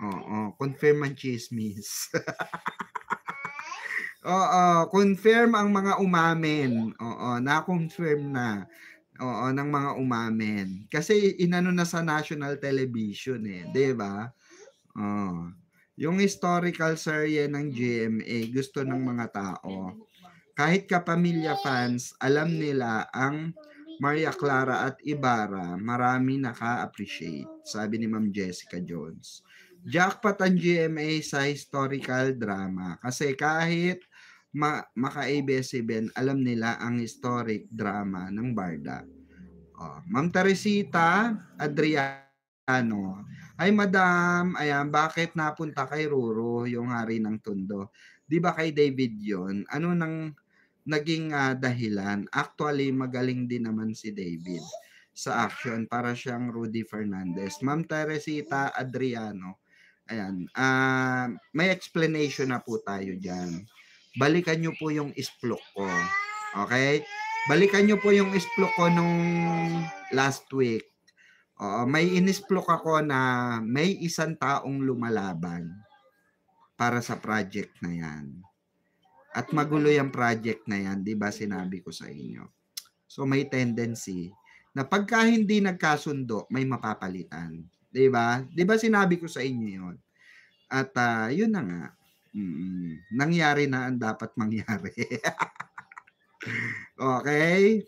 Oo, confirm ang chismis. Oo, confirm ang mga umamin. Oo, na-confirm na. Oo, ng mga umamin. Kasi inano na sa national television eh, 'di ba? Oh. Yung historical serye ng GMA gusto ng mga tao. Kahit kapamilya fans, alam nila ang Maria Clara at Ibarra, marami naka-appreciate, sabi ni Ma'am Jessica Jones. Jackpot ang GMA sa historical drama kasi kahit maka-ABS-CBN, alam nila ang historic drama ng Barda. Oh, Ma'am Teresita Adriano. Ay madam, ayan, bakit napunta kay Ruro yung hari ng Tondo? Di ba kay David yon? Ano nang naging dahilan? Actually, magaling din naman si David sa action para siyang Rudy Fernandez. Ma'am Teresita Adriano, ayan, may explanation na po tayo dyan. Balikan nyo po yung isplok ko. Okay? Balikan nyo po yung isplok ko nung last week. May inisplok ako na may isang taong lumalaban para sa project na yan. At magulo yung project na yan, di ba sinabi ko sa inyo. So may tendency na pagka hindi nagkasundo, may mapapalitan. Di ba? Di ba sinabi ko sa inyo yun? At yun na nga. Nangyari na ang dapat mangyari. Okay?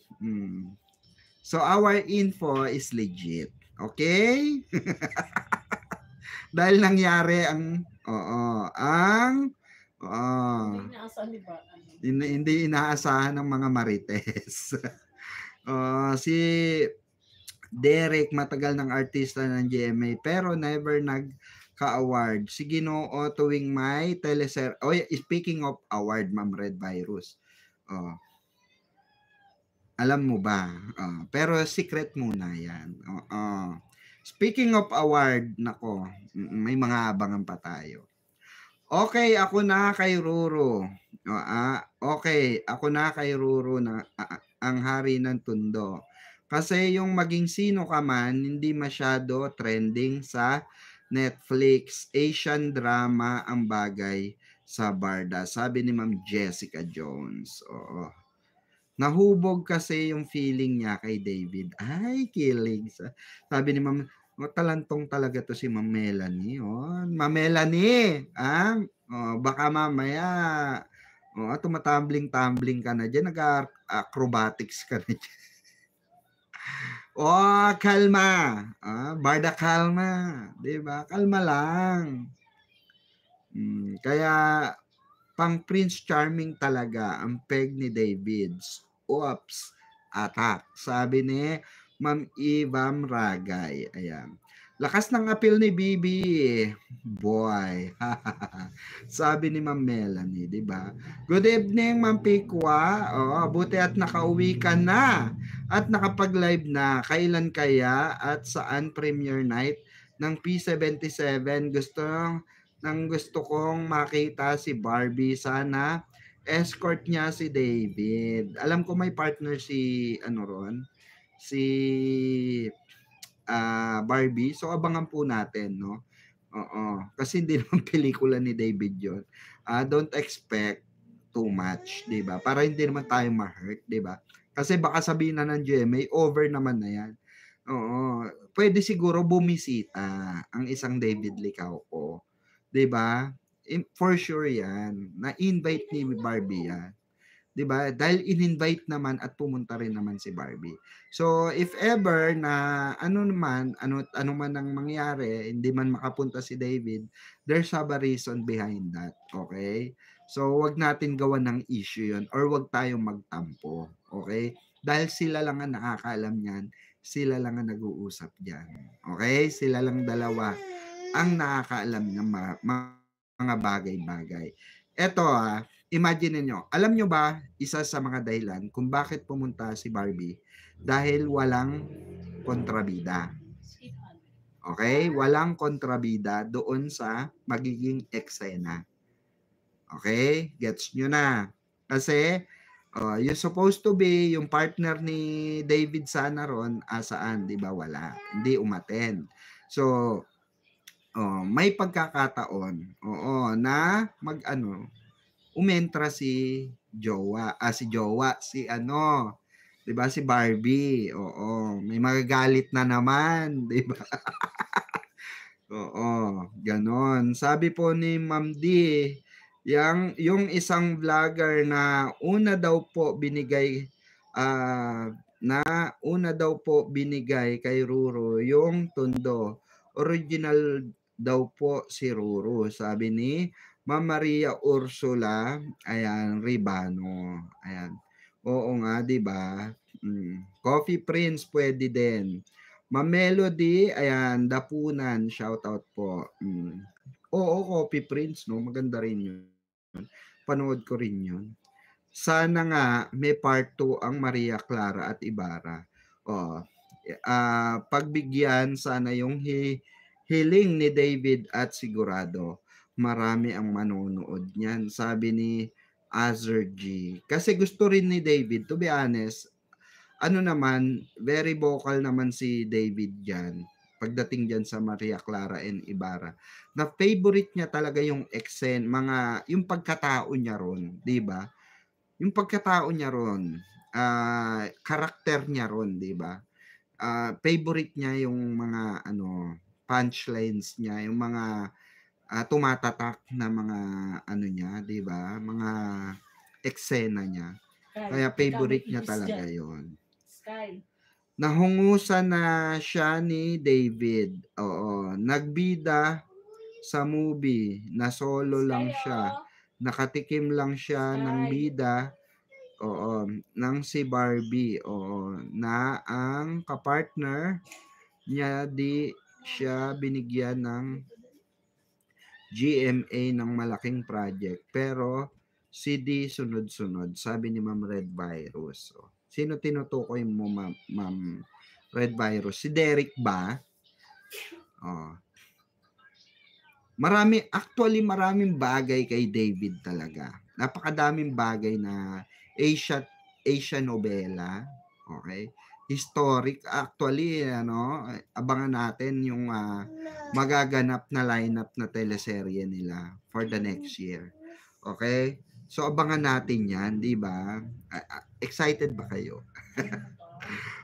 So our info is legit. Okay? Dahil nangyari ang hindi inaasahan ng mga marites. Si Derek, matagal ng artista ng GMA pero never nagka-award. Si Ginoo tuwing may teleser. Speaking of award, Ma'am Red Virus. Alam mo ba? Pero secret muna yan. Speaking of award, nako, may mga abangan pa tayo. Okay, ako na kay Ruro. Okay, ako na kay Ruro na ang hari ng Tondo. Kasi yung maging sino ka man, hindi masyado trending sa Netflix. Asian drama ang bagay sa Barda. Sabi ni Ma'am Jessica Jones. Oo. Nahubog kasi yung feeling niya kay David. Ay, kilig. Sabi ni Ma'am, talantong talaga to si Ma'am Melanie. Ma'am Melanie, baka mamaya, tumatambling-tambling ka na dyan, nag-acrobatics ka na dyan. Kalma. Barda, kalma. Diba? Kalma lang. Kaya, pang Prince Charming talaga ang peg ni Davids. Oops, attack. Sabi ni Ma'am Ivam Ragay. Ayan. Lakas ng appeal ni Bibi. Boy. Sabi ni Ma'am Melanie, di ba? Good evening, Ma'am Pikwa. Buti at nakauwi ka na. At nakapag-live na. Kailan kaya at saan premiere night ng P77? Gusto kong makita si Barbie. Sana escort niya si David. Alam ko may partner si si Barbie. So abangan po natin, no? Kasi hindi naman pelikula ni David 'yon. Don't expect too much, 'di ba? Para hindi naman tayo ma-hurt, 'di ba? Kasi baka sabihin na ng GMA, over naman na 'yan. Pwede siguro bumisita ang isang David Licauco. 'Di ba? For sure 'yan. Na-invite ni Barbie 'yan. 'Di ba? Dahil in-invite naman at pumunta rin naman si Barbie. So if ever na ano man ang mangyari, hindi man makapunta si David, there's a reason behind that. Okay? So wag natin gawan ng issue 'yon or wag tayong magtampo. Okay? Dahil sila lang ang nakakaalam niyan, sila lang ang nag-uusap diyan. Okay? Sila lang dalawa ang nakakaalam ng mga bagay-bagay. Eto imagine niyo, alam niyo ba isa sa mga dahilan kung bakit pumunta si Barbie? Dahil walang kontrabida. Okay? Walang kontrabida doon sa magiging eksena. Okay? Gets nyo na. Kasi you're supposed to be yung partner ni David sana ron, saan? Di ba? Wala. Hindi umaten. So, Oh, may pagkakataon, oo, na mag-ano, umentra si ano, 'di ba, si Barbie, oo, may magagalit na naman, 'di ba? Oo, gano'n. Sabi po ni Ma'am D, yung isang vlogger na una daw po binigay, na una daw po binigay kay Ruru yung Tondo. Original daw po si Ruru, sabi ni Ma'am Maria Ursula, ayan, Ribano, ayan. Oo nga, 'di ba? Coffee Prince puwede din. Ma'am Melody, ayan, Dapunan, shoutout po. Oo, Coffee Prince 'no, maganda rin 'yun. Panood ko rin 'yun. Sana nga may part 2 ang Maria Clara at Ibarra. Oo, pagbigyan sana yung hiling ni David at sigurado marami ang manonood niyan, sabi ni Azzer G. Kasi gusto rin ni David, to be honest, ano naman, very vocal naman si David diyan pagdating diyan sa Maria Clara and Ibarra. Na favorite niya talaga yung yung pagkatao niya ron, 'di ba? Yung pagkatao niya ron, karakter niya ron, 'di ba? Favorite niya yung mga ano, punchlines niya, yung mga tumatatak na mga ano niya, 'di ba? Mga eksena niya. Kaya favorite niya talaga 'yon. Sky. Nahungusan na siya ni David. Oo, nagbida sa movie na solo lang siya. Nakatikim lang siya ng bida, oo, ng si Barbie, oo, na ang kapartner niya di siya binigyan ng GMA ng malaking project pero CD sunod-sunod, sabi ni Ma'am Red Virus. Oh, sino tinutukoy mo, Ma'am Red Virus? Si Derek ba? Oh. Maraming bagay kay David talaga. Napakadaming bagay na Asia novela, okay? Historic actually, ano, abangan natin yung magaganap na lineup na teleserye nila for the next year. Okay? So abangan natin 'yan, 'di ba? Excited ba kayo?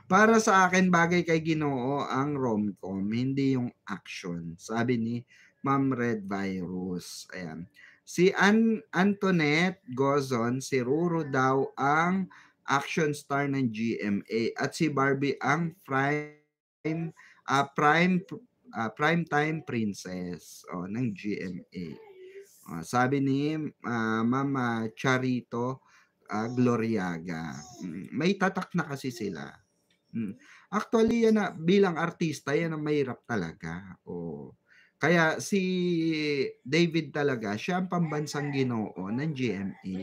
Para sa akin, bagay kay Ginoo ang rom-com, hindi yung action. Sabi ni Ma'am Red Virus. Ayan. Si Antoinette Gozon, si Ruru daw ang action star ng GMA at si Barbie ang prime time princess ng GMA. Sabi ni Mama Charito Gloriaga. May tatak na kasi sila. Actually, yan na, bilang artista, yan ang mahirap talaga. Oh. Kaya si David talaga, siya ang pambansang ginoo ng GMA.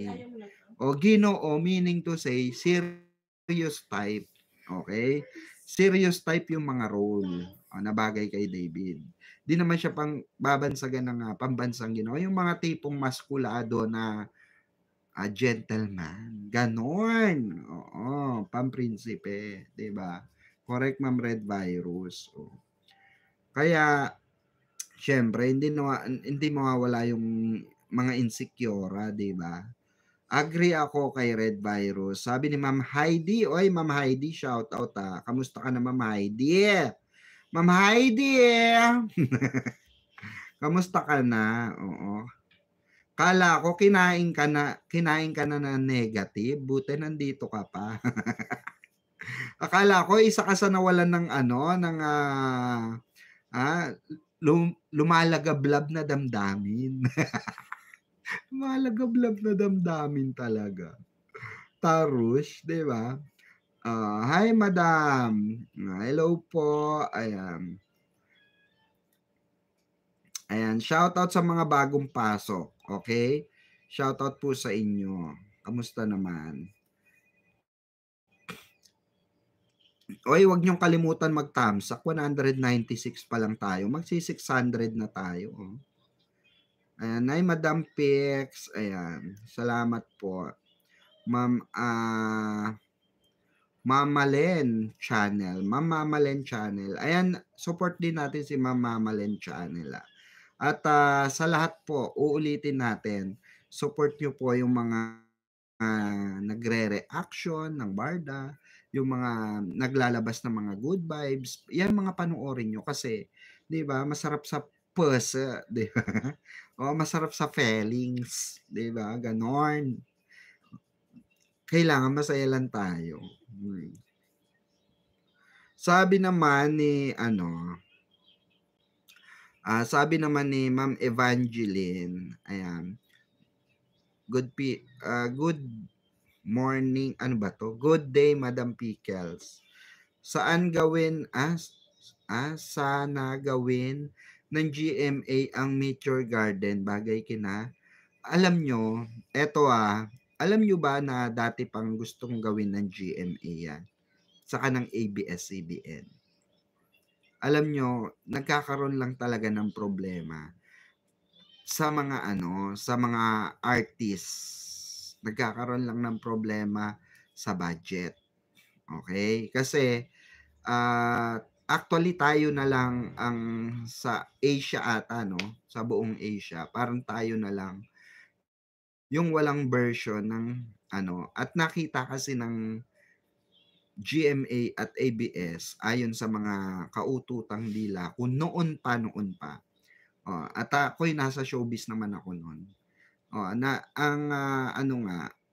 O ginoo meaning to say, serious type. Okay? Serious type yung mga role na bagay kay David. Di naman siya pang babansagan ng pambansang ginoo. Yung mga tipong maskulado na gentleman. Ganon. Oo, pamprinsipe, 'di ba? Correct, Ma'am Red Virus. Oh. Kaya syempre hindi mawawala yung mga insecure, 'di ba? Agree ako kay Red Virus. Sabi ni Ma'am Heidi, oy Ma'am Heidi, shout out Kamusta ka na Ma'am Heidi? Ma'am Heidi. Kamusta ka na? Oo. Kala ko kinain ka na ng negative, buti nandito ka pa. Akala ko isa ka sa nawalan ng ano, ng lumalagablab na damdamin. Lumalagablab na damdamin talaga. Tarush, 'di ba? Hi madam. Hello po. Ayan. Ayan, shoutout sa mga bagong pasok, okay? Shoutout po sa inyo. Kamusta naman? Oy, wag niyong kalimutan mag-thumbs up. 196 pa lang tayo. Magsi-600 na tayo. Oh. Ayan, ay Madam Pix. Ayan, salamat po. Ma'am, Mamalen Channel. Ma'am Mamalen Channel. Ayan, support din natin si Ma'am Mamalen Channel. At sa lahat po, uulitin natin, support nyo po yung mga nagre-reaction ng Barda, yung mga naglalabas ng mga good vibes, yan mga panoorin nyo kasi, di ba, masarap sa puso, di ba? O masarap sa feelings, di ba? Ganon. Kailangan masaya lang tayo. Sabi naman ni sabi naman ni Ma'am Evangeline, ayan, good morning, ano ba to? Good day, Madam Pickles. Saan gawin, sana gawin ng GMA ang Meteor Garden, bagay kina. Alam nyo, alam nyo ba na dati pang gustong gawin ng GMA yan? Saka ng ABS-CBN. Alam nyo, nagkakaroon lang talaga ng problema sa mga artists. Nagkakaroon lang ng problema sa budget. Okay? Kasi actually tayo na lang ang sa Asia ata, no? Sa buong Asia, parang tayo na lang yung walang version ng at nakita kasi ng GMA at ABS ayon sa mga kaututang dila kung noon pa. At ako'y nasa showbiz naman ako noon. Na ang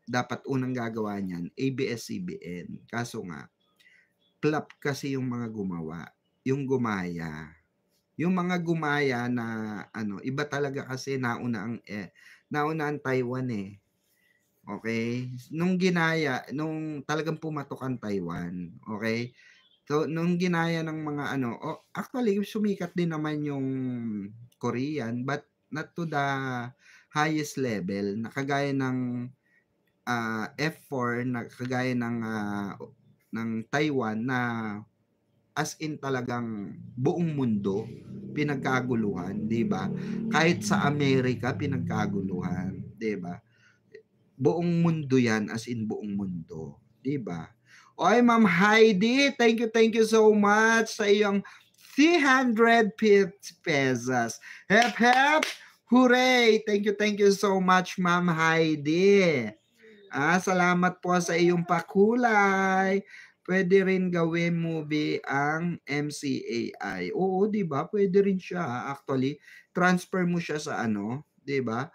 dapat unang gagawa niyan ABS-CBN. Kaso nga flop kasi yung mga gumawa, yung gumaya. Yung mga gumaya na iba talaga kasi nauna ang Taiwan eh. Okay? Nung talagang pumatok ang Taiwan, okay? So, nung ginaya ng mga actually, sumikat din naman yung Korean, but not to the highest level, na kagaya ng F4, na kagaya ng Taiwan, na as in talagang buong mundo pinagkaguluhan, 'di ba? Kahit sa Amerika pinagkaguluhan, 'di ba? Buong mundo 'yan, as in buong mundo, 'di ba? Oy, Ma'am Heidi, thank you so much sa iyong 350 pesos. Hep hep, hooray! Thank you so much, Ma'am Heidi. Salamat po sa iyong pakulay. Pwede rin gawin movie ang MCAI. Oo, 'di ba? Pwede rin siya actually. Transfer mo siya sa 'di ba?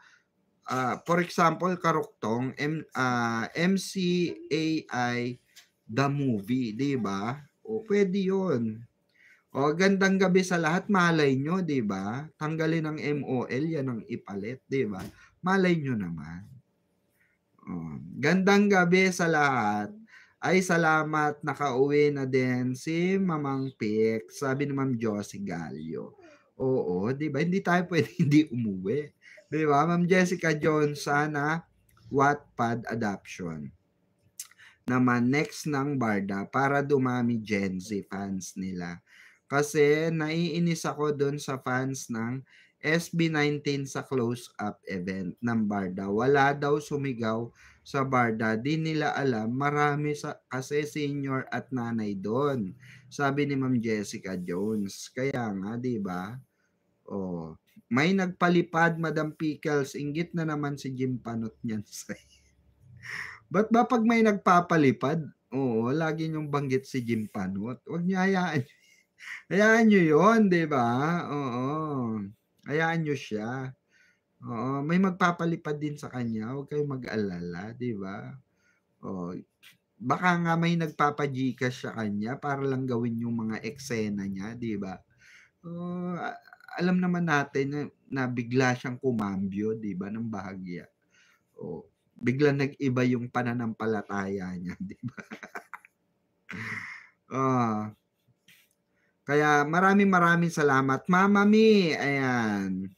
For example, Karuktong, MCAI the movie, 'di ba? O pwede 'yun. O gandang gabi sa lahat, malay nyo, 'di ba? Tanggalin ang MOL, yan ang ipalit, 'di ba? Malay nyo naman. Gandang gabi sa lahat. Ay, salamat, nakauwi na din si Mamang Pik, sabi ni Ma'am Josie Gallo. Oo, 'di ba? Hindi tayo pwede hindi umuwi. 'Di ba? Ma'am Jessica Jones, sana Wattpad adoption naman next ng Barda para dumami Gen Z fans nila. Kasi naiinis ako doon sa fans ng SB19 sa close-up event ng Barda. Wala daw sumigaw sa Barda. Di nila alam, marami kasi senior at nanay doon. Sabi ni Ma'am Jessica Jones. Kaya nga, di ba? May nagpalipad, Madam Pickles. Inggit na naman si Jim Panot niyan sa'yo. Ba't ba pag may nagpapalipad, lagi niyong banggit si Jim Panot? Huwag niyo hayaan. Hayaan niyo yun, di ba? Oo. Hayaan niyo siya. Oo. May magpapalipad din sa kanya. Huwag kayong mag-alala, di ba? Baka nga may nagpapagcash sa kanya para lang gawin yung mga eksena niya, di ba? Alam naman natin na bigla siyang kumambyo, di ba, ng bahagya. Bigla nag-iba yung pananampalataya niya, di ba? Kaya maraming salamat. Mama Mi, ayan.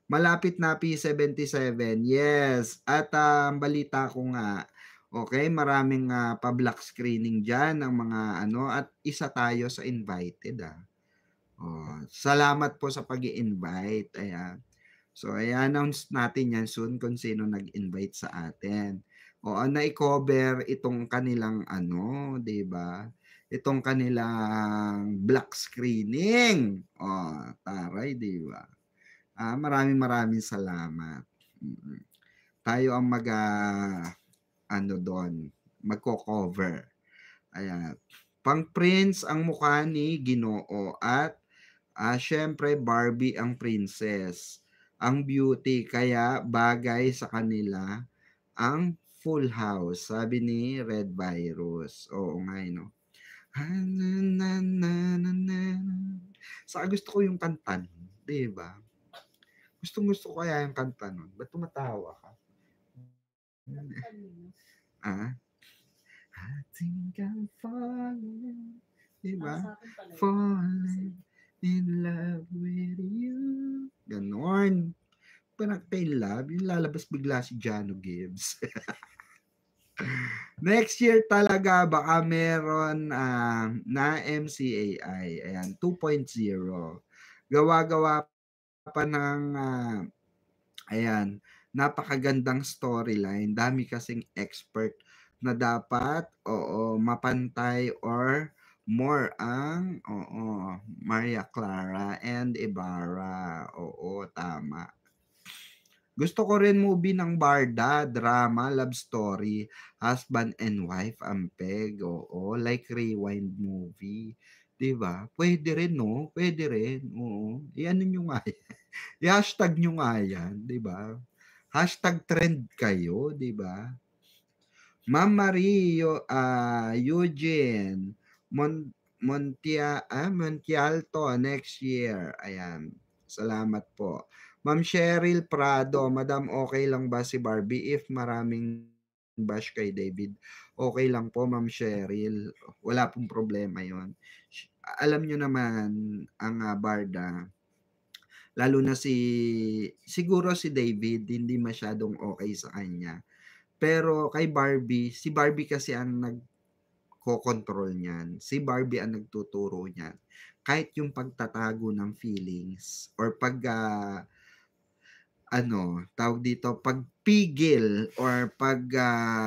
Malapit na P77. Yes. At balita ko nga, okay, maraming pa-block screening dyan ng mga at isa tayo sa invited. Salamat po sa pag-i-invite. Ayan. So, i-announce natin yan soon kung sino nag-invite sa atin. Na-cover itong kanilang 'di ba? Itong kanilang black screening. Taray, 'di ba? Maraming salamat. Tayo ang ano doon, magko-cover. Ayan. Pang Prince ang mukha ni Ginoo at siyempre Barbie ang princess. Ang beauty kaya bagay sa kanila ang Full House, sabi ni Red Virus. Oo nga, no? Saka gusto ko yung kanta nun, di ba? Gustong-gusto ko kaya yung kanta nun. Ba't tumatawa ka? Ah? I think I'm falling. Di ba? Falling in love with you. Ganon. Parang kay love, yung lalabas bigla si Jano Gibbs. Next year talaga baka meron na MCAI. Ayan, 2.0. Gawa-gawa pa ng ayan, napakagandang storyline. Dami kasing expert na dapat mapantay or more ang Maria Clara and Ibarra. Oo, tama. Gusto ko rin movie ng Barda, drama, love story, husband and wife, ampeg, oo, like rewind movie. 'Di ba? Pwede rin, no? Pwede rin, oo. I-ano nyo nga yan. I-hashtag nyo nga yan, 'di ba? Hashtag trend kayo, 'di ba? Ma'am Marie, Eugene, Montialto next year. Ayan. Salamat po. Ma'am Cheryl Prado, Madam, okay lang ba si Barbie if maraming bash kay David? Okay lang po, Ma'am Cheryl. Wala pong problema yon. Alam nyo naman, ang Barda, lalo na siguro si David, hindi masyadong okay sa kanya. Pero kay Barbie, si Barbie kasi ang nagko-control niyan. Si Barbie ang nagtuturo niyan. Kahit yung pagtatago ng feelings or tawag dito, pagpigil or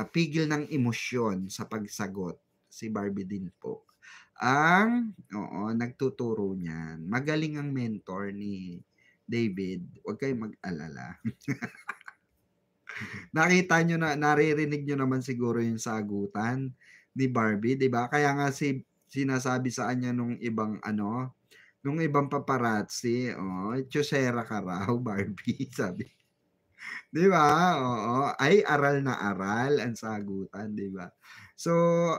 pigil ng emosyon sa pagsagot. Si Barbie din po ang nagtuturo niyan. Magaling ang mentor ni David. Huwag kayong mag-alala. Nakita nyo na, naririnig nyo naman siguro yung sagutan ni Barbie, 'di ba? Kaya nga sinasabi sa kanya nung ibang paparazzi, "Tiyosera ka raw, Barbie," sabi. 'Di ba? Oo, ay aral na aral ang sagutan, 'di ba? So,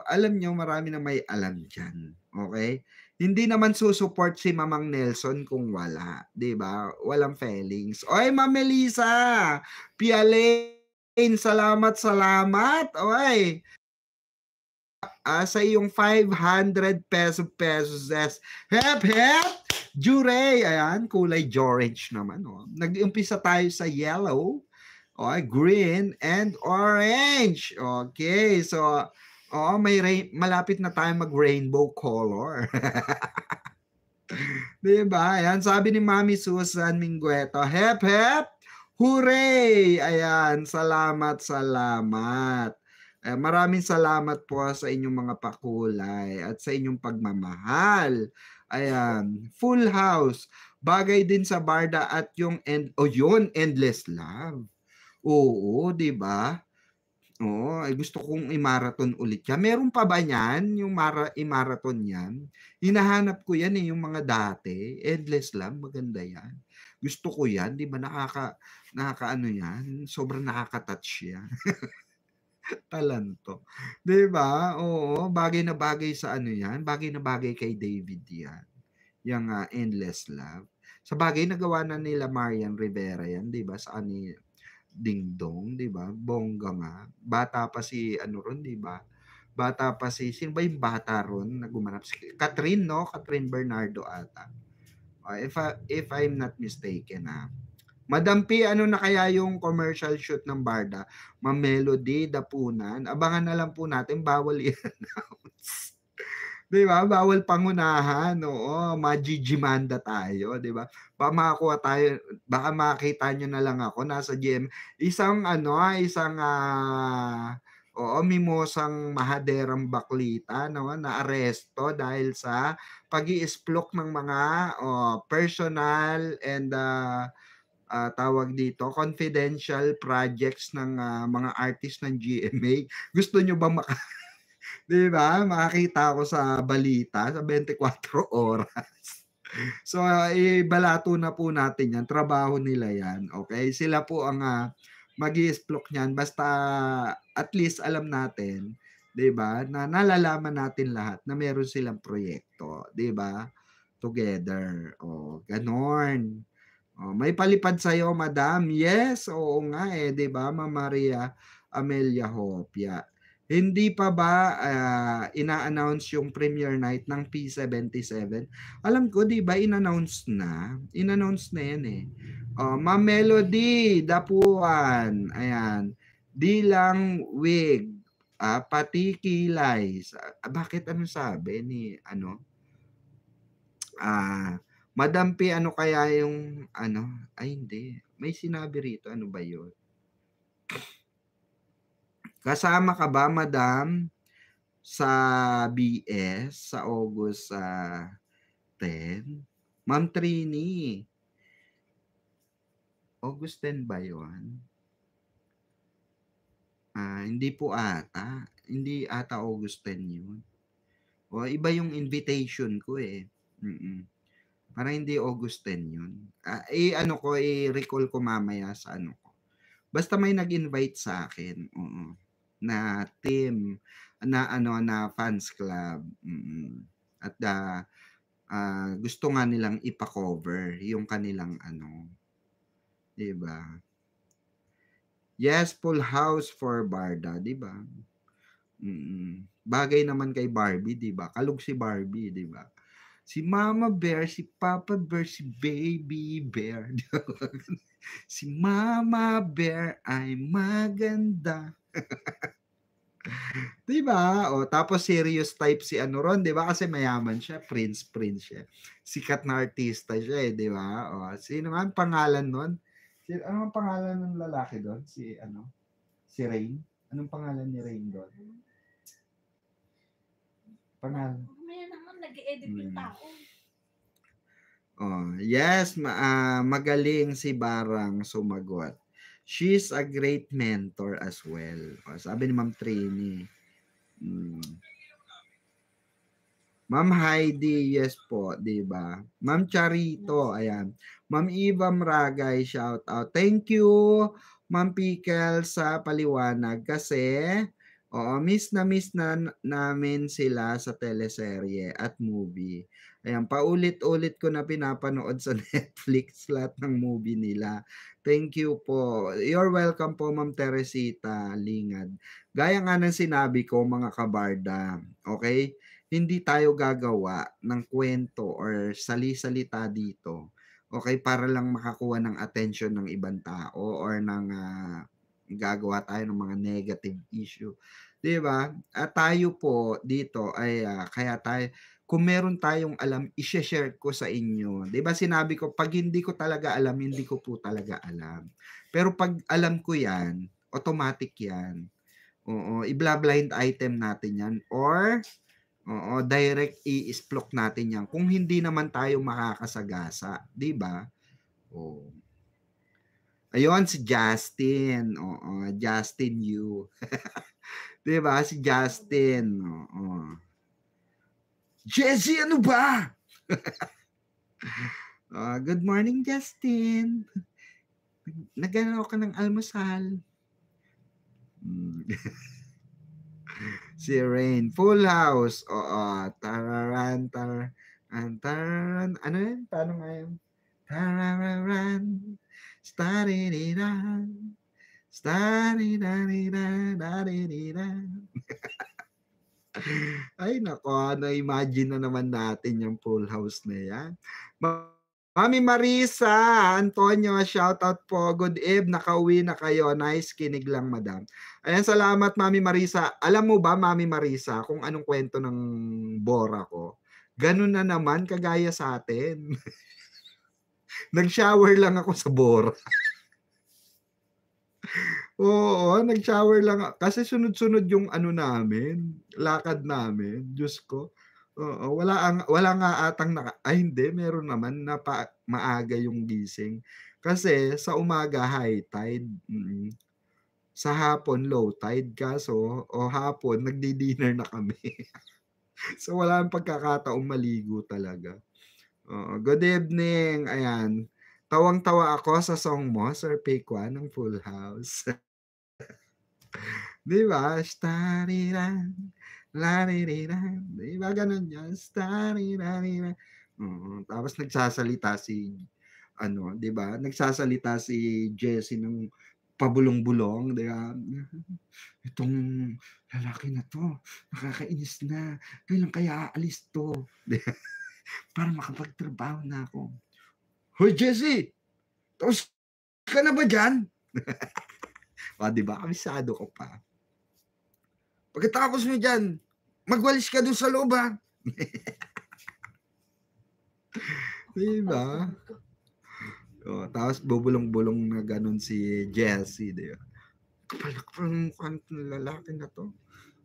alam nyo, marami na may alam diyan, okay? Hindi naman susuport si Mamang Nelson kung wala, 'di ba? Walang feelings. Oy, Ma'am Melissa, Pialane, salamat. Oy, sa iyong 500 pesos. Hep, hep! Jure, ayan, kulay orange naman. Nag-umpisa tayo sa yellow, green, and orange. Okay, so, malapit na tayo mag-rainbow color. Diba? Ayan, sabi ni Mami Susan Minggueto, hep, hep! Hooray! Ayan, salamat. Maraming salamat po sa inyong mga pakulay at sa inyong pagmamahal. Ayan, Full House. Bagay din sa Barda at yung Endless Love. Oo, 'di ba? Oo, gusto kong i-marathon ulit yan. Meron pa ba niyan, yung i-marathon yan? Hinahanap ko yan yung mga dati. Endless Love, maganda yan. Gusto ko yan, di ba nakakaano yan? Sobrang nakaka-touch yan. Talento. Di ba? Oo, bagay na bagay sa yan. Bagay na bagay kay David yan. Yung Endless Love. Sa bagay, nagawa na nila Marian Rivera yan, di ba? Sa Ding Dong, 'di ba? Bongga nga. Bata pa si ron, 'di ba? Bata pa sino ba yung bata ron na gumanap? Si Catherine, no? Catherine Bernardo ata. If I'm not mistaken, Madam P, ano na kaya yung commercial shoot ng Barda? Ma'am Melody, Dapunan. Abangan na lang po natin, bawal i-announce. 'Di ba? Bawal pangunahan, oo, majijimanda tayo, 'di ba? Baka makakuha tayo, baka makita nyo na lang ako nasa GM, isang mimosang mahaderang baklita, no, na aresto dahil sa pag-iisplok ng mga personal and tawag dito, confidential projects ng mga artist ng GMA. Gusto nyo ba 'di ba, makakita ako sa balita sa 24 oras. So, ibalato na po natin 'yan, trabaho nila 'yan, okay? Sila po ang, mag-i-explore niyan basta at least alam natin, 'di ba, na nalalaman natin lahat na meron silang proyekto, 'di ba, together. Oh, gano'n. Oh, may palipad sa'yo madam. Yes, oo nga, 'di ba, Ma'am Maria Amelia Hopia. Hindi pa ba, ina-announce yung premiere night ng P77? Alam ko 'di ba in-announce na? In-announce na 'yan, eh. Oh, Ma'am Melody Dapuan, ayan. Di lang wig, pati kilay. Bakit ano sabi ni ano, Madam P, ano kaya yung ano, ay hindi, may sinabi rito, ano ba yun? Kasama ka ba, madam, sa BS sa August 10? Ma'am Trini, August 10 ba yun? Hindi po ata. Hindi ata August 10 yun. O, iba yung invitation ko eh. Parang hindi August 10 yun. Ano ko, i-recall ko mamaya sa ano ko. Basta may nag-invite sa akin, oo, na team, na ano, na fans club. At gusto nga nilang ipa-cover yung kanilang ano, 'di ba? Yes, full house for Barda, 'di ba? Bagay naman kay Barbie, 'di ba? Kalug si Barbie, 'di ba? Si Mama Bear, si Papa Bear, si Baby Bear. Si Mama Bear ay maganda. 'Di ba? O tapos serious type si ano ron, 'di ba? Kasi mayaman siya, prince siya. Sikat na artista siya, 'di ba? O sino nga ang pangalan nun? Ano ang pangalan ng lalaki doon? Si ano? Si Rain? Anong pangalan ni Rain doon? Pangalan. Mamaya naman nag-i-edit yung tao. Oh, yes, magaling si Barang sumagot. She's a great mentor as well. Oh, sabi ni Ma'am Trini. Ma'am Heidi, yes po, 'di ba? Ma'am Charito, ayan. Ma'am Eva Mragay, shout out. Thank you, Ma'am Pickle, sa paliwanag kasi miss na namin sila sa teleserye at movie. Ayan, paulit-ulit ko na pinapanood sa Netflix lahat ng movie nila. Thank you po. You're welcome po, Ma'am Teresita Lingad. Gaya nga ng sinabi ko, mga kabarda, okay? Hindi tayo gagawa ng kwento or sali-salita dito, okay, para lang makakuha ng attention ng ibang tao or ng gagawa tayo ng mga negative issue, 'di ba? At tayo po dito ay kaya tayo, kung meron tayong alam, i-share ko sa inyo. 'Di ba sinabi ko, pag hindi ko talaga alam, hindi ko po talaga alam. Pero pag alam ko 'yan, automatic 'yan. Oo, i-blind item natin 'yan or direct i-explore natin 'yan kung hindi naman tayo makakasagasa, 'di ba? Oh. Ayun si Justin, Justin Yu. 'Di ba si Justin, oo. Jessie, ano ba? Good morning, Justin. Nagano ka ng almusal? Si Rain, Full House. Oo, tararan, ano yun? Paano nga yun? Tararan, staririran, staririran. Ay nako, na-imagine na naman natin yung Full House na yan. Mami Marisa Antonio, shout out po. Good eve, nakauwi na kayo. Nice, kinig lang madam. Ayan, salamat Mami Marisa. Alam mo ba Mami Marisa kung anong kwento ng Bora ko? Ganun na naman, kagaya sa atin. Nag-shower lang ako sa Bora. Oo, nag-shower lang kasi sunod-sunod yung ano namin, lakad namin. Diyos ko. Oo, wala nga atang ay hindi, meron naman na maaga yung gising. Kasi sa umaga high tide, sa hapon low tide kaso hapon nagdi-dinner na kami. So, wala ng pagkakataong maligo talaga. Oo, good evening, ayan. Tawang-tawa ako sa song mo, Sir Pequa ng Full House. 'Di ba? Stariran, laririran, 'di ba gano'n 'yan? Starirariran. Oo, tapos nagsasalita si ano, 'di ba? Nagsasalita si Jessie ng pabulong-bulong, 'di ba? "Itong lalaki na 'to, nakakainis na. Kailan kaya aalis 'to?" 'Di ba? Para makapagtrabaho na ako. "Hoy Jessie, tapos ka na ba diyan?" Oh, 'di ba? Kabisado ko pa. "Pagkatapos mo diyan, magwalis ka dun sa loob, ha." 'Di ba? Oh, tapos bubulong-bulong na gano'n si Jessie, 'di ba? "Kapal na kapal ng mukha nitong lalaki na 'to.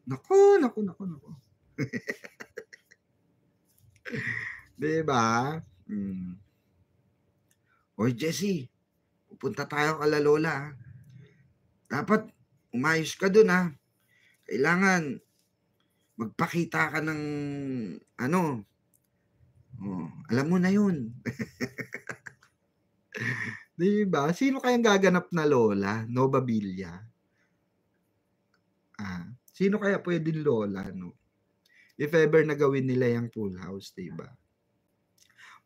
Naku, naku, naku, naku." 'Di ba? Hmm. "Hoy Jessie, pupunta tayo kila lola, ha. Dapat umayos ka dun, ha. Kailangan magpakita ka ng ano, alam mo na yun." 'Di ba? Sino kayang gaganap na lola? Nova Villa? Sino kaya puwedeng lola 'no? If ever na gawin nila yang Full House, 'di ba?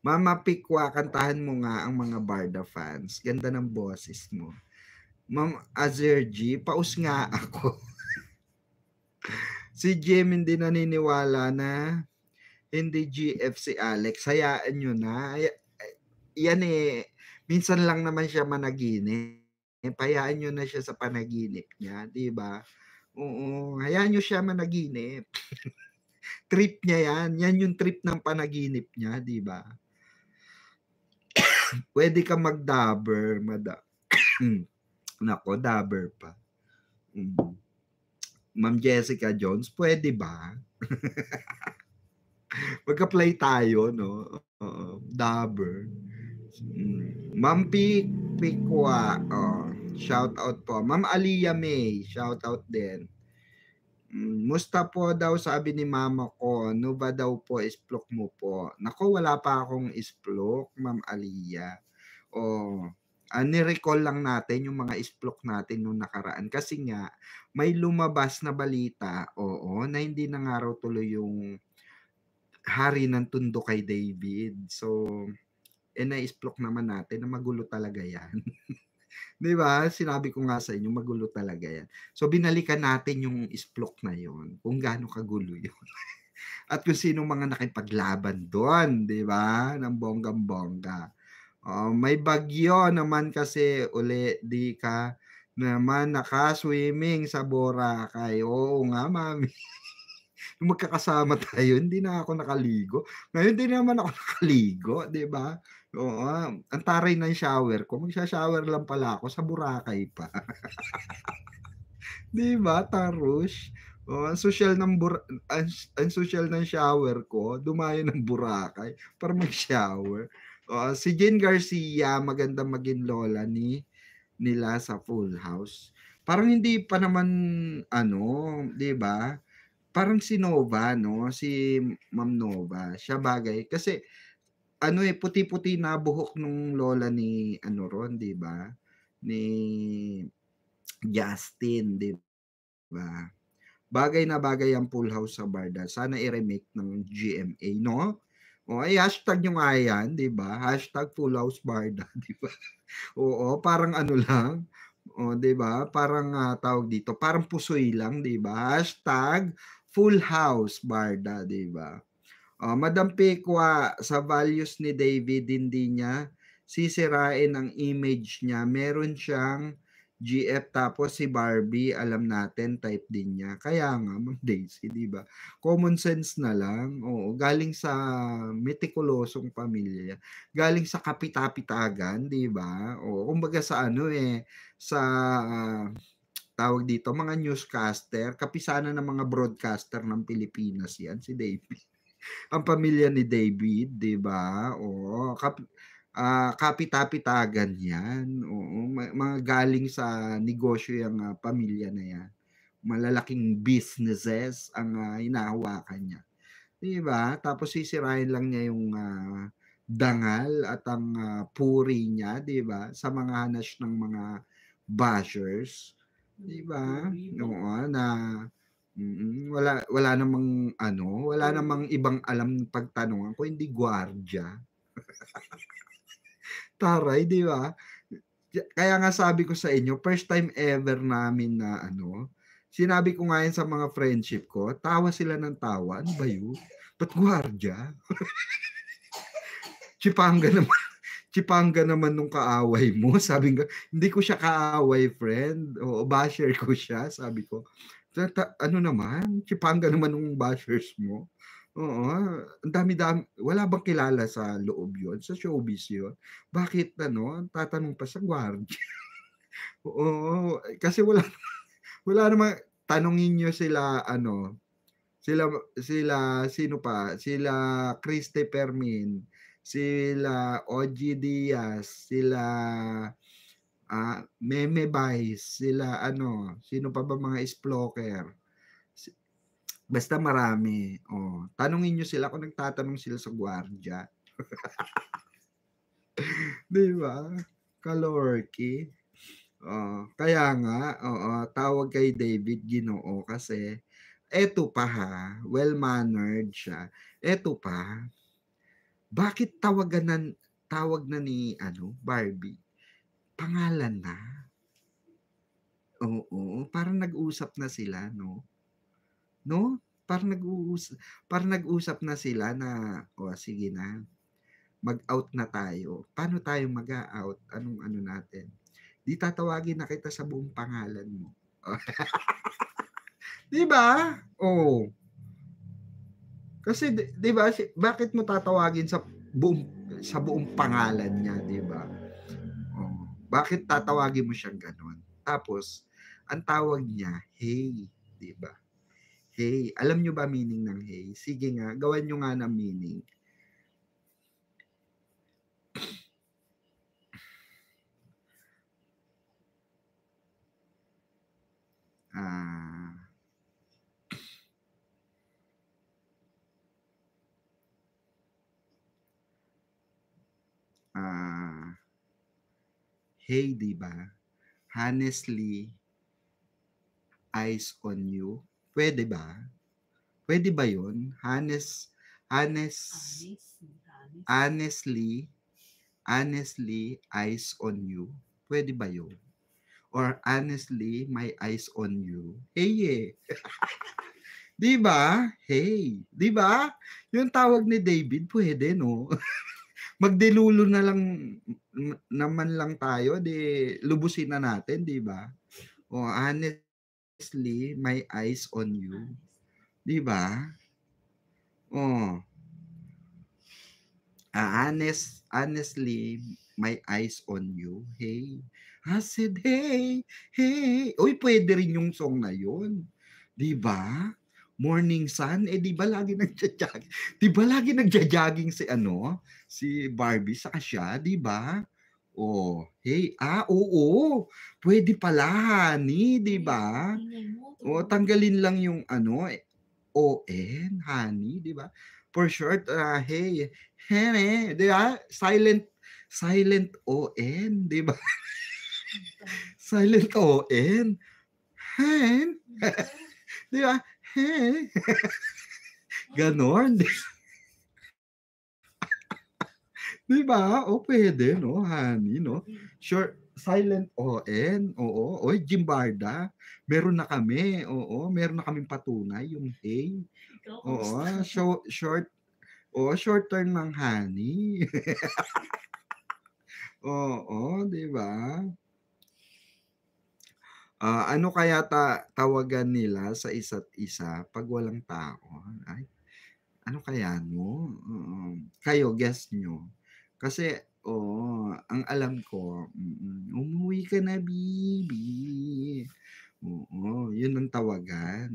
Mama Pikwa, kantahan mo nga ang mga Barda fans. Ganda ng boses mo. Ma'am Azergy, paus nga ako. Si Jim hindi naniniwala na hindi GF si Alex. Hayaan niyo na. Yan minsan lang naman siya managinip. Hayaan niyo na siya sa panaginip niya, 'di ba? Oo, hayaan niyo siya managinip. Trip niya 'yan. Yan yung trip ng panaginip niya, 'di ba? Puwede kang mag-dabber, Nako, dabber pa. Ma'am Jessica Jones, puwede ba? Mag-apply tayo 'no, oo, dabber. Ma'am Pikwa, shout out po. Ma'am Aliyah May, shout out din. Musta po daw sabi ni mama ko, ano ba daw po isplok mo po? Naku, wala pa akong isplok, Ma'am Aliyah. Ni-recall lang natin yung mga isplok natin nung nakaraan kasi nga may lumabas na balita, na hindi na nga raw tuloy yung hari ng Tondo kay David. So, na-isplok naman natin na magulo talaga yan. 'Di ba? Sinabi ko nga sa inyo, magulo talaga yan. So, binalikan natin yung isplok na yon kung gaano kagulo yun. At kung sino mga nakipaglaban doon, 'di ba? Ng bonggang-bongga. May bagyo naman kasi uli, di ka naman naka-swimming sa Boracay. Oo nga, mami. Nung magkakasama tayo, hindi na ako nakaligo. Ngayon, hindi naman ako nakaligo, di ba? Oo, ang taray ng shower ko, magsha-shower lang pala ako sa Boracay pa. Di ba, Tarush? Ang social ng ang social ng shower ko, dumayo ng Boracay para mag-shower. Si Jen Garcia, maganda maging lola nila sa Full House. Parang hindi pa naman ano, 'di ba? Parang si Nova, no? Si Ma'am Nova, siya bagay kasi puti-puti na buhok nung lola ni ano ron, 'di ba? Ni Justin, 'di ba? Bagay na bagay ang Full House sa Barda. Sana i-remake ng GMA, no? Hashtag nyo nga yan, di ba? Hashtag Full House Barda, di ba? Oo, parang ano lang. Di ba? Parang tawag dito, parang pusoy lang, di ba? Hashtag Full House Barda, di ba? Madam Pekwa, sa values ni David, hindi niya sisirain ang image niya. Meron siyang GF tapos si Barbie, alam natin, type din niya. Kaya nga, Ma'am Daisy, di ba? Common sense na lang. Oo, galing sa metikulosong pamilya. Galing sa kapitapitagan, di ba? Oo, kumbaga sa sa tawag dito, mga newscaster, kapisanan ng mga broadcaster ng Pilipinas yan, si David. Ang pamilya ni David, 'di ba? kapita-pitagan yan. Oo, mga galing sa negosyo yung pamilya na yan. Malalaking businesses ang hinahawakan niya. 'Di ba? Tapos sisirain lang niya yung dangal at ang puri niya, 'di ba? Sa mga hanas ng mga bashers, 'di ba? Oo, na wala namang ano, wala namang ibang alam pagtanungan kung hindi gwardiya. Taray, 'di ba? Kaya nga sabi ko sa inyo, first time ever namin na ano, sinabi ko nga yan sa mga friendship ko, tawa sila ng tawa. Ano ba yun? Ba't gwardiya? Chipanga naman, Chipanga naman nung kaaway mo. Sabi nga, hindi ko siya kaaway, friend. O, basher ko siya, sabi ko. Ano naman? Chipanga naman nung bashers mo. Oo, ang dami-dami. Wala bang kilala sa loob yon, sa showbiz yon? Bakit ano, tatanong pa sa gwardiya? Oo, kasi wala namang, tanungin niyo sila ano, sila sila sino pa? Sila Christopher Min, sila OG Diaz, sila Meme Vice, sila ano, sino pa ba mga sploker? Basta marami. Oh, tanungin niyo sila kung nagtatanong sila sa gwardiya. 'Di ba? Kalorky. Oh, kaya nga, oo, tawag kay David Ginoo kasi eto pa ha, well-mannered siya. Eto pa, bakit tawag na ni ano, Barbie? Pangalan na. Oo, parang nag-usap na sila, no? No? Parang nag-usap na sila na, o sige na, mag-out na tayo. Paano tayo mag-out? Anong ano natin? Di tatawagin na kita sa buong pangalan mo. Di ba? Oh. Kasi 'di ba, bakit mo tatawagin sa buong pangalan niya, 'di ba? Oh, bakit tatawagin mo siyang gano'n? Tapos ang tawag niya, hey, 'di ba? Hey, alam niyo ba meaning ng hey? Sige nga, gawan niyo nga ng meaning. Hey, 'di ba? Honestly, eyes on you. Pwede ba? Pwede ba 'yun? Honestly, eyes on you. Pwede ba 'yun? Or honestly, my eyes on you. Hey, eh. 'Di ba? Hey, 'di ba? Yung tawag ni David pwede, no? Magdilulo na lang naman lang tayo, di lubusin na natin, 'di ba? O honestly, my eyes on you. 'Di ba? Oh. Honestly, my eyes on you. Hey. I said, hey, hey. Uy, pwede rin yung song na yun. 'Di ba? Morning Sun, di ba lagi nagja-jogging? 'Di ba lagi nagja-jogging si Barbie sa siya, 'di ba? Oh, hey, oo. Pwede pala, honey, 'di ba? O tanggalin lang yung ON, honey, 'di ba? For short, hey, hene, 'di ba? Silent ON, 'di ba? Silent ON. Hen. 'Di ba? Hen. Ganon. 'Di ba? O pwede, no, honey, no? Short, silent ON, oo. Oy, Jimbarda, meron na kami, oo. Meron na kaming patunay, yung hey. Oo, short term ng honey. Oo, 'di ba? Ano kaya tawagan nila sa isa't isa pag walang tao? Ay, ano kaya 'no? Kayo guess niyo. Kasi ang alam ko, "Umuwi ka na bibi." Oo, 'yun ang tawagan.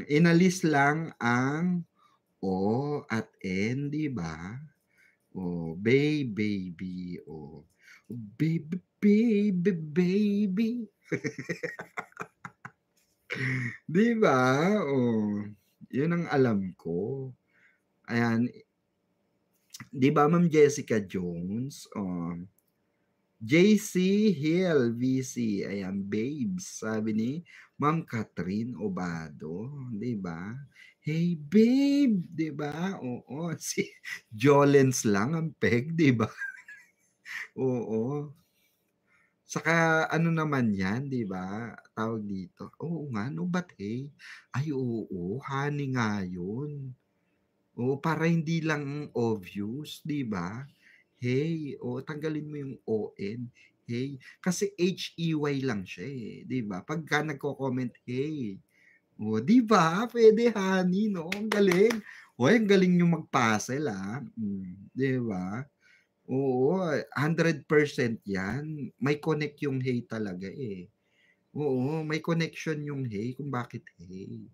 Inalis lang ang O at N, 'di ba? Oh, baby. Oh. Baby, baby, baby. 'Di ba? Oh, 'yun ang alam ko. Ayan, 'di ba Ma'am Jessica Jones? Oh, JC Hill VC, ayan, babes, sabi ni Ma'am Catherine Obado, 'di ba? Hey babe, 'di ba? Oo, si Jolens lang ang peg, 'di ba? Oo. Saka ano naman 'yan, 'di ba, tawag dito, oo nga 'no, ba't hey? Ay oo, honey nga 'yun. Oo, para hindi lang obvious, 'di ba? Hey, oo, tanggalin mo yung ON, hey. Kasi HEY lang siya, eh, 'di ba? Pagka nagko-comment, hey. Oh, 'di ba? Puwede honey 'no, ang galing. Hoy, ang galing niyong mag-puzzle, 'di ba? Oo, 100% 'yan. May connect yung hey talaga, eh. Oo, may connection yung hey kung bakit hey.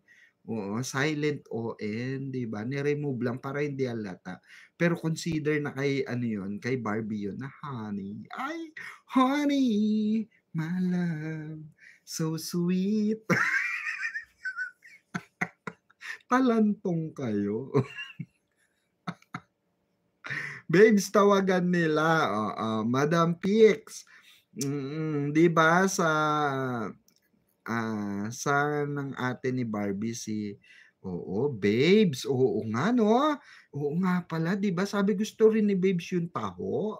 Oo, silent ON, 'di ba? Ni-remove lang para hindi halata. Pero consider na kay ano 'yun, kay Barbie 'yun na honey. Ay, honey, my love, so sweet. Talantong kayo. Babes, tawagan nila, oo, Madam Pix. 'Di ba sa ng ate ni Barbie si oo, Babes, oo nga 'no? Oo nga pala, 'di ba sabi gusto rin ni Babes yung taho.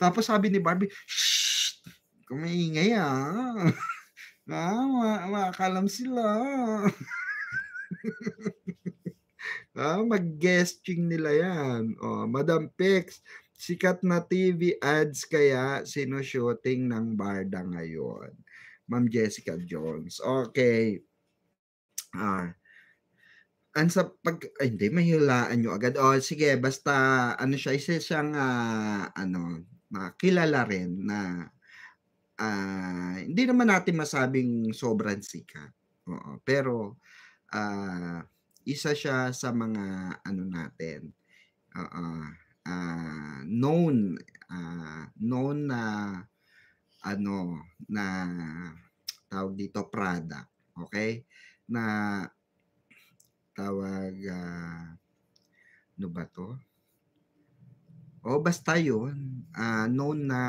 Tapos sabi ni Barbie, "Shh! Huwag kang maingay, makakalam sila." Mag-guesting nila 'yan. Oh, Madam Pex, sikat na TV ads kaya sino-shooting ng Barda ngayon? Ma'am Jessica Jones. Okay. Ah, sa ay hindi mahihulaan niyo agad. Oh, sige basta ano siya, isa siyang, kilala rin na, hindi naman natin masabing sobrang sikat, oo. Pero, isa siya sa mga ano natin, oo, known na ano, na tawag dito, product, okey? Na tawag, ano ba 'to? Basta yun, known na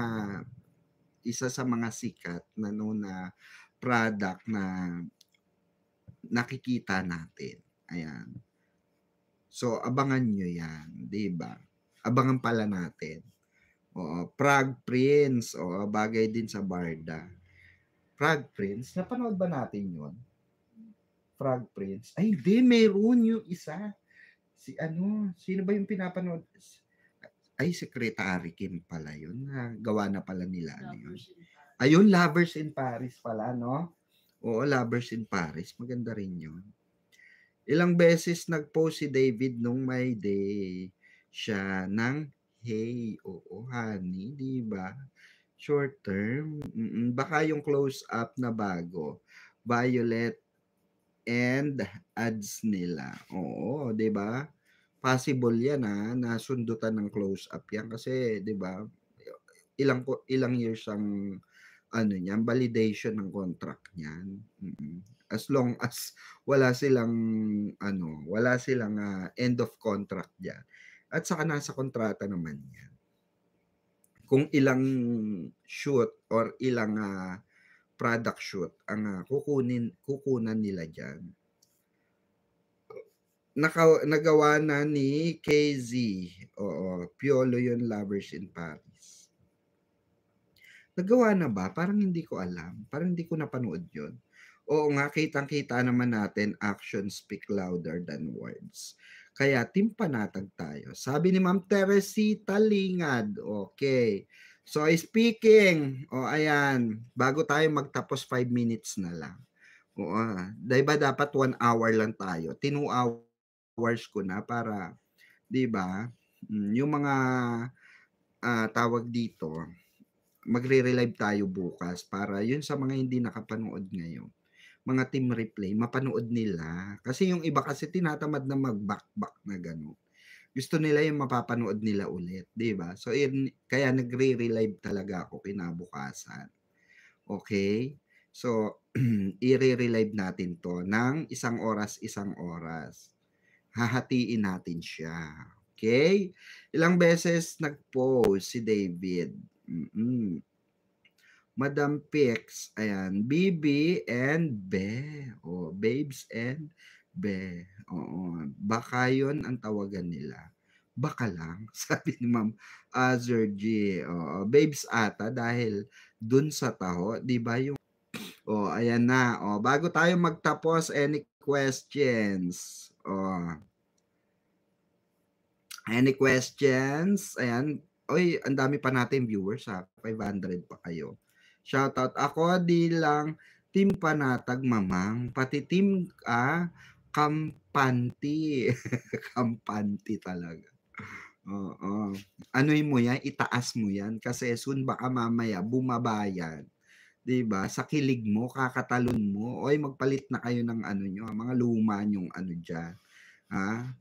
isa sa mga sikat na known na product na nakikita natin, ayan. So, abangan niyo 'yan, 'di ba? Abangan pala natin. Oo, Prague Prince, oo, bagay din sa Barda. Prague Prince, napanood ba natin 'yun? Prague Prince? Ay hindi, meron yung isa. Si ano, sino ba yung pinapanood? Ay, Secretary Kim pala yun, na gawa na pala nila ano yun. Ayun, Lovers in Paris pala, no? Oo, Lovers in Paris, maganda rin yun. Ilang beses nag-post si David nung may day siya ng hey, oo, honey, di ba? Short term, baka yung close up na bago, Violet and ads nila. Oo, 'di ba? Possible 'yan nasundutan ng close up 'yan kasi 'di ba? Ilang years ang ano niyan, validation ng contract niyan. As long as wala silang end of contract diyan. At saka nasa kontrata naman 'yan. Kung ilang shoot or ilang product shoot ang kukunan nila diyan. Nagawa na ni KZ, oo, Piolo yun, Lovers in Paris. Nagawa na ba? Parang hindi ko alam, parang hindi ko napanood yun. Oo nga, kitang-kita naman natin actions speak louder than words. Kaya team panatag tayo. Sabi ni Ma'am Teresita Lingad, okay. So speaking, ayan, bago tayo magtapos 5 minutes na lang. Oo, 'di ba dapat 1 hour lang tayo, 2 hours ko na para 'di ba, yung mga, tawag dito, magre-relive tayo bukas para yun sa mga hindi nakapanood ngayon, mga team replay mapanood nila. Kasi yung iba kasi tinatamad na mag-back-back na gano'n. Gusto nila yung mapapanood nila ulit, 'di ba? So kaya nagre-relive talaga ako kinabukasan. Okay? So i-re-relive natin 'to ng 1 oras. Hahatiin natin siya. Okay? Ilang beses nag-post si David. Madam Pix, ayan, Bibi and Be. Oh, Babes and Be. Oo, baka yun ang tawagan nila. Baka lang, sabi ni Ma'am Zergy. Oo, Babes ata dahil dun sa taho, di ba yung oh, ayan na. Oh, bago tayo magtapos, any questions? Oh, any questions? Ayan. Oy, ang dami pa natin viewers ha. 500 pa kayo. Shoutout. Ako di lang team panatag mamang, pati team kampanti. Kampanti talaga. Oo. Anoy mo yan, itaas mo yan kasi soon baka mamaya bumabayan. 'Di ba? Sa kilig mo, kakatalon mo. Oy, magpalit na kayo ng ano nyo, mga luma nyong ano diyan. Ha?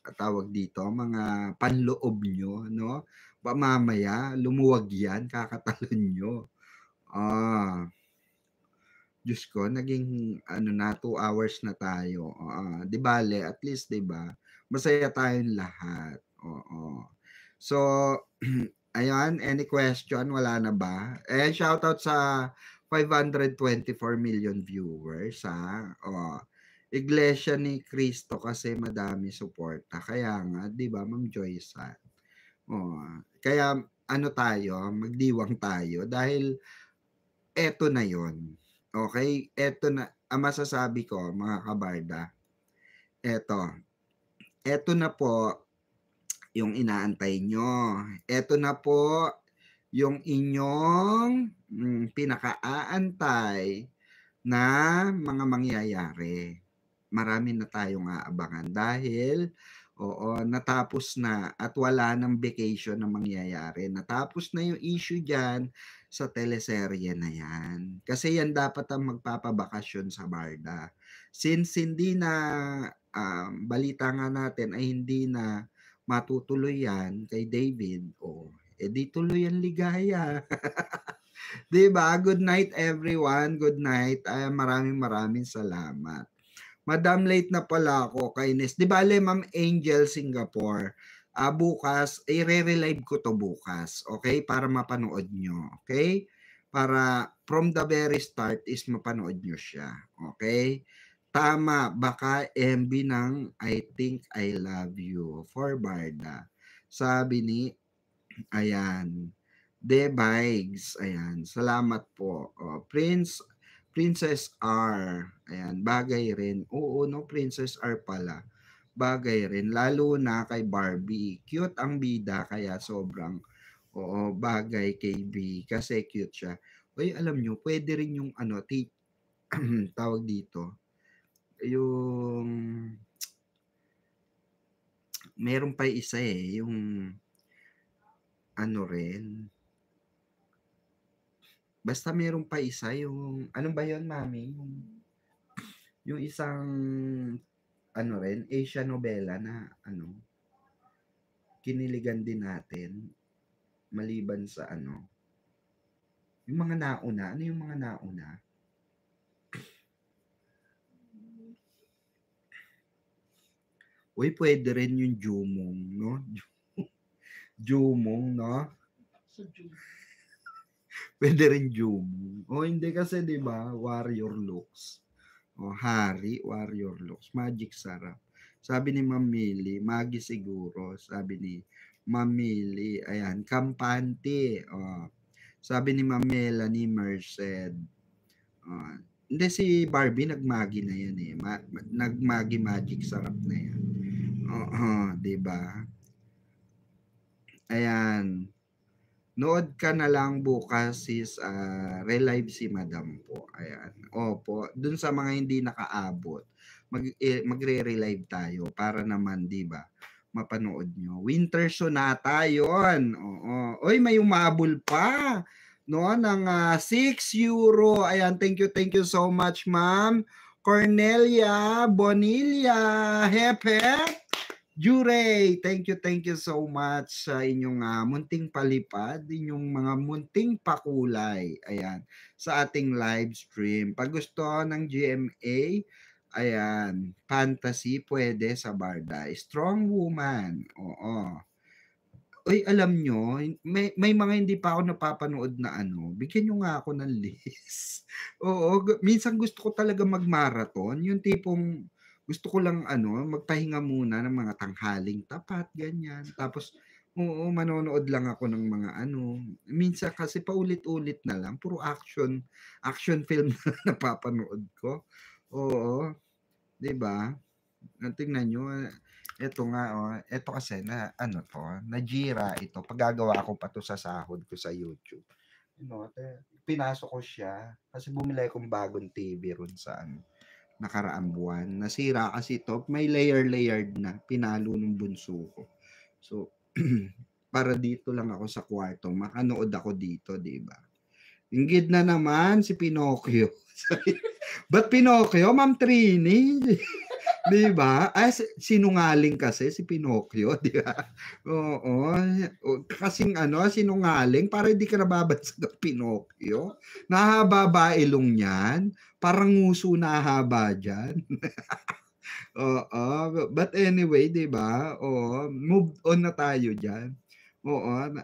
Tawag dito, mga panloob nyo, no? Ba mamaya, lumuwag yan, kakatalon nyo. Diyos ko, naging ano na, 2 hours na tayo. Di bale, at least, di ba? Masaya tayong lahat. Oo. So, ayan, any question? Wala na ba? Shoutout sa 524 million viewers, ha? Iglesia ni Cristo kasi madami suporta. Kaya nga, 'di ba, Ma'am Joyce? Kaya ano tayo, magdiwang tayo dahil eto na 'yon. Okay? Eto na ang masasabi ko, mga kabarda. Eto na po yung inaantay nyo. Eto na po yung inyong pinakaaantay na mga mangyayari. Marami na tayong aabangan dahil natapos na at wala ng vacation na mangyayari. Natapos na yung issue dyan sa teleserye na yan. Kasi yan dapat ang magpapabakasyon sa Barda. Since hindi na balita nga natin ay hindi na matutuloy yan kay David, di tuloy ang ligaya. Diba? Good night everyone. Good night. Maraming salamat. Madam, late na pala ako kay Nes. Di bale, Ma'am Angel Singapore. Bukas, i-re-relive ko to bukas. Okay? Para mapanood nyo. Okay? Para from the very start is mapanood nyo siya. Okay? Tama. Baka MB ng I Think I Love You for Barda. Sabi ni, ayan, De Vibes. Ayan. Salamat po. Princess R. Ayan, bagay rin. Oo, no, Princess R pala. Bagay rin. Lalo na kay Barbie. Cute ang bida, kaya sobrang, bagay kay B. Kasi cute siya. Uy, alam nyo, pwede rin yung, tawag dito, yung, meron pa isa yung, rin, basta meron pa isa yung, ano ba yun, mami? Yung isang, rin, Asia novela na, kiniligan din natin, maliban sa, yung mga nauna. Ano yung mga nauna? Uy, pwede rin yung Jumong, no? Jumong, no? Pwede rin Jumong. Hindi kasi, di ba, warrior looks. Hari, warrior looks. Magic sarap. Sabi ni Ma'am Millie, Magi siguro. Sabi ni Ma'am Millie, ayan, kampante. Sabi ni Ma'am Melanie Merced. Hindi, si Barbie nagmagi na yan eh. Nagmagi magic sarap na yan. Diba? Ayan. Nood ka na lang bukas sis, relive si Madam po. Ayan. Opo, dun sa mga hindi nakaabot, magre-relive tayo para naman, di ba, mapanood nyo. Winter Sonata, yun. Oy, may umabol pa, no, ng 6 euro. Ayan, thank you so much, Ma'am Cornelia Bonilla. Hep, hep. Jure, thank you so much sa inyong munting palipad, inyong mga munting pakulay. Ayan, sa ating live stream. Pag gusto ng GMA, ayan, fantasy pwede sa Barda. Strong woman. Oo. Uy, alam nyo, may mga hindi pa ako napapanood na ano, bigyan nyo nga ako ng list. Oo, minsan gusto ko talaga mag-marathon, yung tipong gusto ko lang ano, magpahinga muna ng mga tanghaling tapat, ganyan. Tapos, oo, manonood lang ako ng mga ano. Minsan kasi paulit-ulit na lang, puro action film na napapanood ko. Oo, 'di ba? Tingnan nyo, eto nga, oh, eto kasi na, ano to, najira ito. Paggagawa ko pa to sa sahod ko sa YouTube. Pinasok ko siya kasi bumili akong bagong TV ron sa ano, nakaraang buwan. Nasira kasi ito, may layered na, pinalo ng bunso ko. So, para dito lang ako sa kwarto, makanood ako dito, di ba? Inggit na naman si Pinocchio. Ba't Pinocchio, Ma'am Trini? Di ba? Sinungaling kasi si Pinocchio, di ba? Oo. Kasing ano, sinungaling, para hindi ka nababansa ng Pinocchio. Nahaba ba ilong niyan? Parang nguso na haba dyan. Oo. But anyway, di ba? Oo. Move on na tayo dyan. Oo.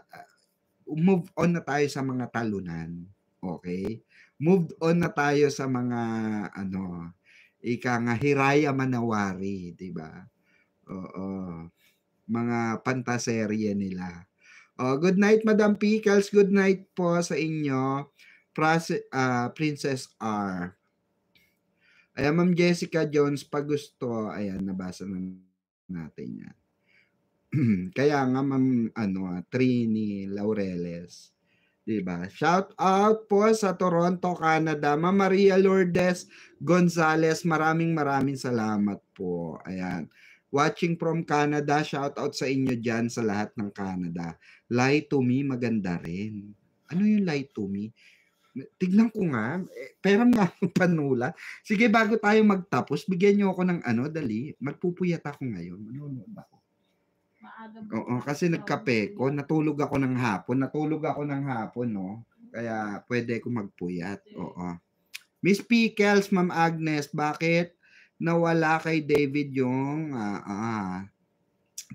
Move on na tayo sa mga talunan. Okay? Move on na tayo sa mga ano, ika nga Hiraya Manawari, 'di ba? Oo. Mga pantaserye nila. Oh, good night Madam Pickles, good night po sa inyo. Princess R. Ayan, Ma'am Jessica Jones, pag gusto, ayan, nabasa na natin yan. Kaya nga, Ma'am, Trini Laureles. Diba? Shout out po sa Toronto, Canada. Ma'am Maria Lourdes Gonzales, maraming salamat po. Ayan. Watching from Canada, shout out sa inyo dyan sa lahat ng Canada. Lie to Me, maganda rin. Ano yung Lie to Me? Tignan ko nga. Pero nga panula. Sige, bago tayo magtapos, bigyan nyo ako ng dali. Magpupuyat ako ngayon. Manonood ako. Oo, kasi nagkape ko, natulog ako ng hapon, no? Kaya pwede ko magpuyat. Oo. Miss Pickles, Ma'am Agnes, bakit nawala kay David yung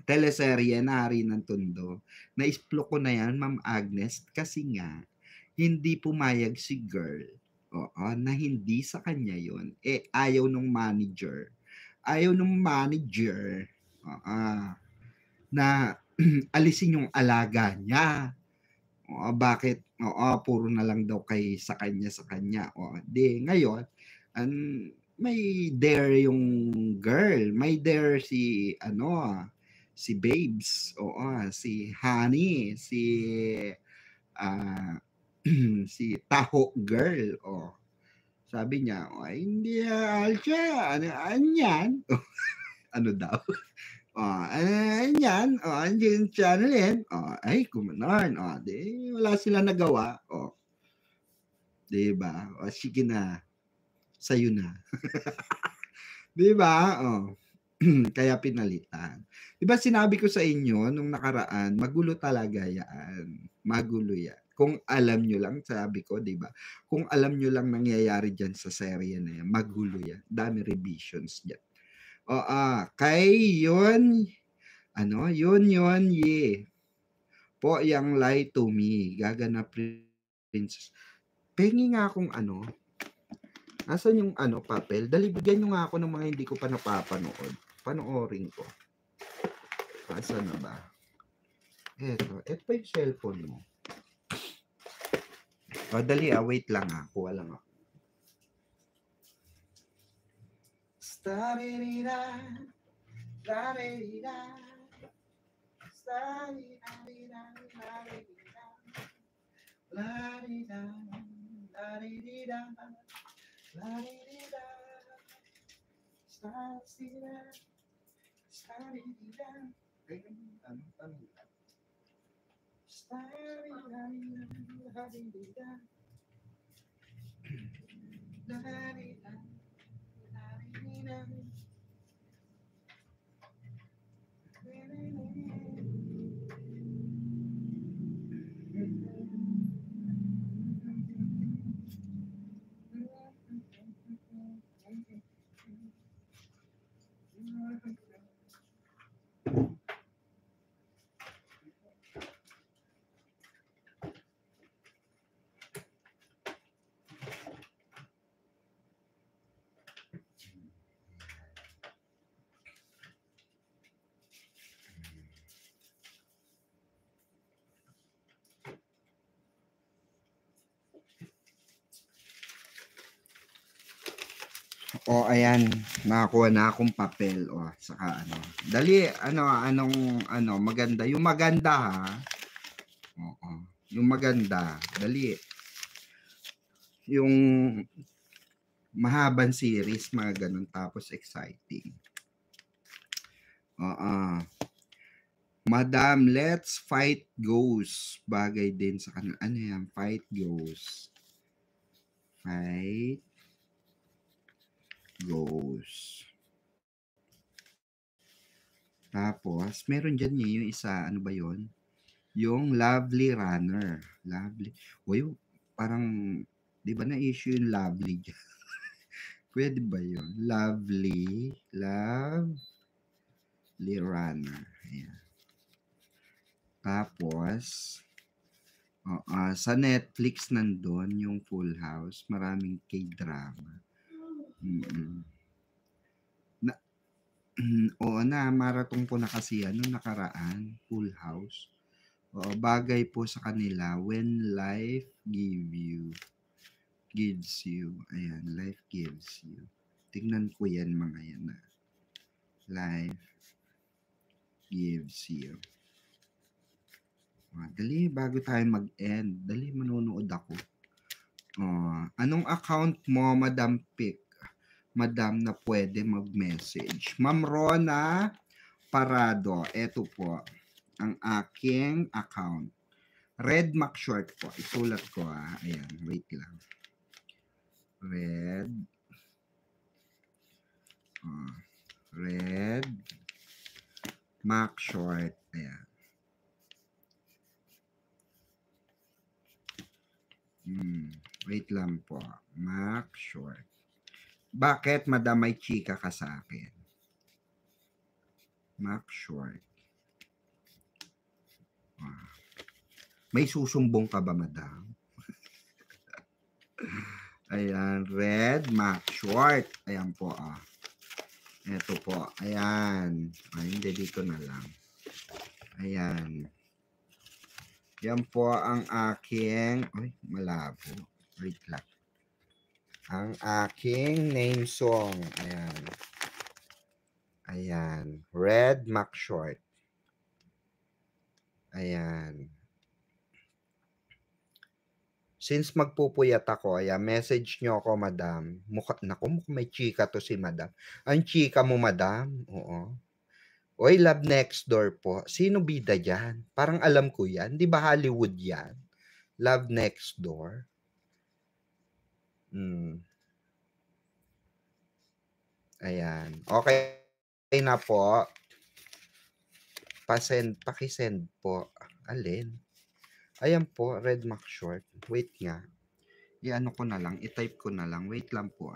teleserye na Hari ng Tondo? Na-explore ko na yan, Ma'am Agnes, kasi nga, hindi pumayag si girl. Oo, na hindi sa kanya yon. Ayaw nung manager. Na alisin yung alaga niya. O, bakit? Puro na lang daw kay sa kanya. O, di ngayon, may dare yung girl. May dare si Babes. Si Honey, ah si Taho girl. Sabi niya, hindi Alcha, ano yan? Ano daw? Yan, yung channel yan. Ay, kumanon. Di, wala sila nagawa. Di ba? Sige na. Sa'yo na. Di ba? Kaya pinalitan. Di ba sinabi ko sa inyo nung nakaraan, magulo talaga yan. Magulo yan. Kung alam nyo lang, sabi ko, di ba? Kung alam nyo lang nangyayari dyan sa serye na yan, magulo yan. Dami revisions dyan. Kay yun, ye. Po yang Lie to Me, Gaga Princess. Pengi nga akong nasan yung papel? Dali, bigyan nyo nga ako ng mga hindi ko pa napapanood. Panoorin ko. Asan na ba? Eto pa yung cellphone mo. Dali, wait lang kuha lang ako. O, ayan. Nakakuha na akong papel. O, saka ano. Dali, anong maganda. Yung maganda, ha? Oo. Yung maganda. Dali. Yung mahabang series, mga ganun. Tapos exciting. Oo. Madam, let's fight ghosts. Bagay din sa kanila. Ano yan? Fight ghosts. Fight ghosts. Tapos, meron dyan yung isa. Ano ba yon? Yung Lovely Runner. Lovely. Uy, parang, di ba na-issue yung Lovely dyan? Pwede ba yun? Lovely Runner. Ayan. Tapos, sa Netflix nandun yung Full House. Maraming K-drama. Oo na, marathon ko na kasi nakaraan. Full House. Oo, bagay po sa kanila when life gives you. Ayan, life gives you. Tingnan ko yan mga yan na. Life gives you. Dali, bago tayo mag-end. Dali, manonood ako. Anong account mo, Madam Pic? Madam na pwede mag-message. Ma'am Rona Parado. Ito po ang aking account. Red Mac Short po. Isulat ko Ayan, wait lang. Red Mac Short. Ayan. Wait lang po. Mac Short. Bakit, Madam, may chika ka sa akin? Mac Short. May susumbong ka ba, Madam? Ayan, Red Mac Short. Ayan po, Ito po. Ayan. Hindi, dito na lang. Ayan. Yan po ang aking, malabo. Wait lang. Ang aking name song. Ayan. Ayan. Red Mac Short. Ayan. Since magpupuyat ako, message nyo ako, Madam. Naku, may chika to si Madam. Ang chika mo, Madam? Oo. Oy, Love Next Door po. Sino bida dyan? Parang alam ko yan. Di ba Hollywood yan? Love Next Door. Ayan. Okay na po. Pakisend po. Alin? Ayan po, Red Mac Short. Wait nga. I-ano ko na lang. I-type ko na lang. Wait lang po